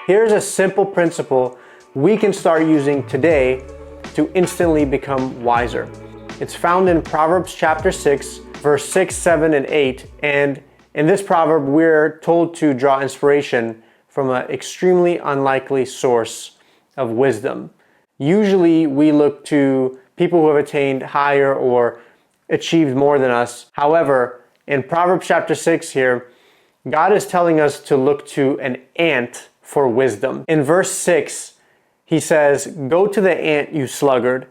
Here's a simple principle we can start using today to instantly become wiser. It's found in Proverbs chapter 6, verse 6, 7, and 8. And in this proverb, we're told to draw inspiration from an extremely unlikely source of wisdom. Usually we look to people who have attained higher or achieved more than us. However, in Proverbs chapter 6 here, God is telling us to look to an ant for wisdom. In verse 6, he says, "Go to the ant, you sluggard.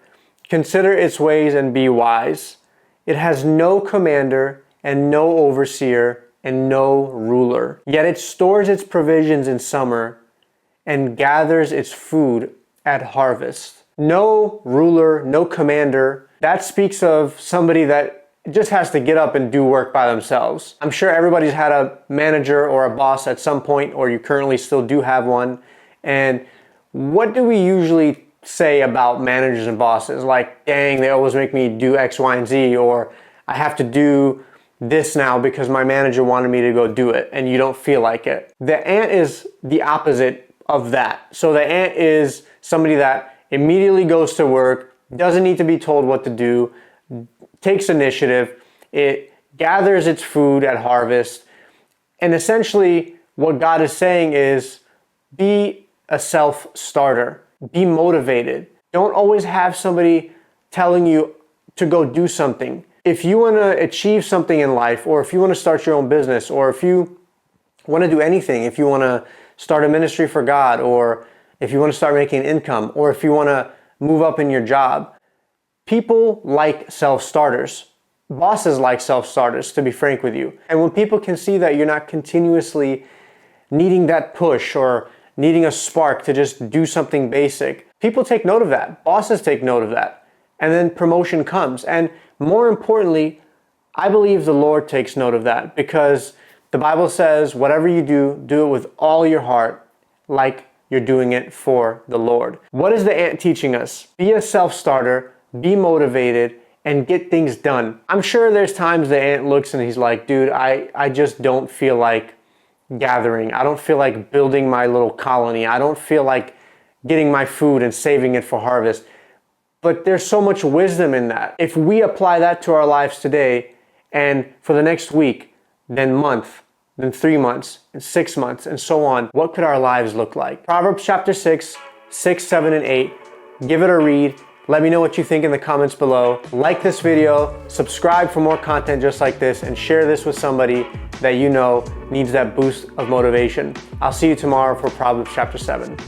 Consider its ways and be wise. It has no commander and no overseer and no ruler. Yet it stores its provisions in summer and gathers its food at harvest." No ruler, no commander. That speaks of somebody that just has to get up and do work by themselves. I'm sure everybody's had a manager or a boss at some point, or you currently still do have one. And what do we usually say about managers and bosses? Like, dang, they always make me do X, Y, and Z, or I have to do this now because my manager wanted me to go do it, and you don't feel like it. The ant is the opposite of that. So the ant is somebody that immediately goes to work, doesn't need to be told what to do, takes initiative, it gathers its food at harvest. And essentially what God is saying is, be a self-starter, be motivated. Don't always have somebody telling you to go do something. If you want to achieve something in life, or if you want to start your own business, or if you want to do anything, if you want to start a ministry for God, or if you want to start making income, or if you want to move up in your job, people like self-starters. Bosses like self-starters, to be frank with you. And when people can see that you're not continuously needing that push or needing a spark to just do something basic, people take note of that. Bosses take note of that. And then promotion comes. And more importantly, I believe the Lord takes note of that, because the Bible says, whatever you do, do it with all your heart, like you're doing it for the Lord. What is the ant teaching us? Be a self-starter, be motivated, and get things done. I'm sure there's times the ant looks and he's like, dude, I just don't feel like gathering. I don't feel like building my little colony. I don't feel like getting my food and saving it for harvest. But there's so much wisdom in that. If we apply that to our lives today, and for the next week, then month, then 3 months, and 6 months, and so on, what could our lives look like? Proverbs chapter 6, 6, 7, and 8. Give it a read. Let me know what you think in the comments below. Like this video, subscribe for more content just like this, and share this with somebody that you know needs that boost of motivation. I'll see you tomorrow for Proverbs chapter 7.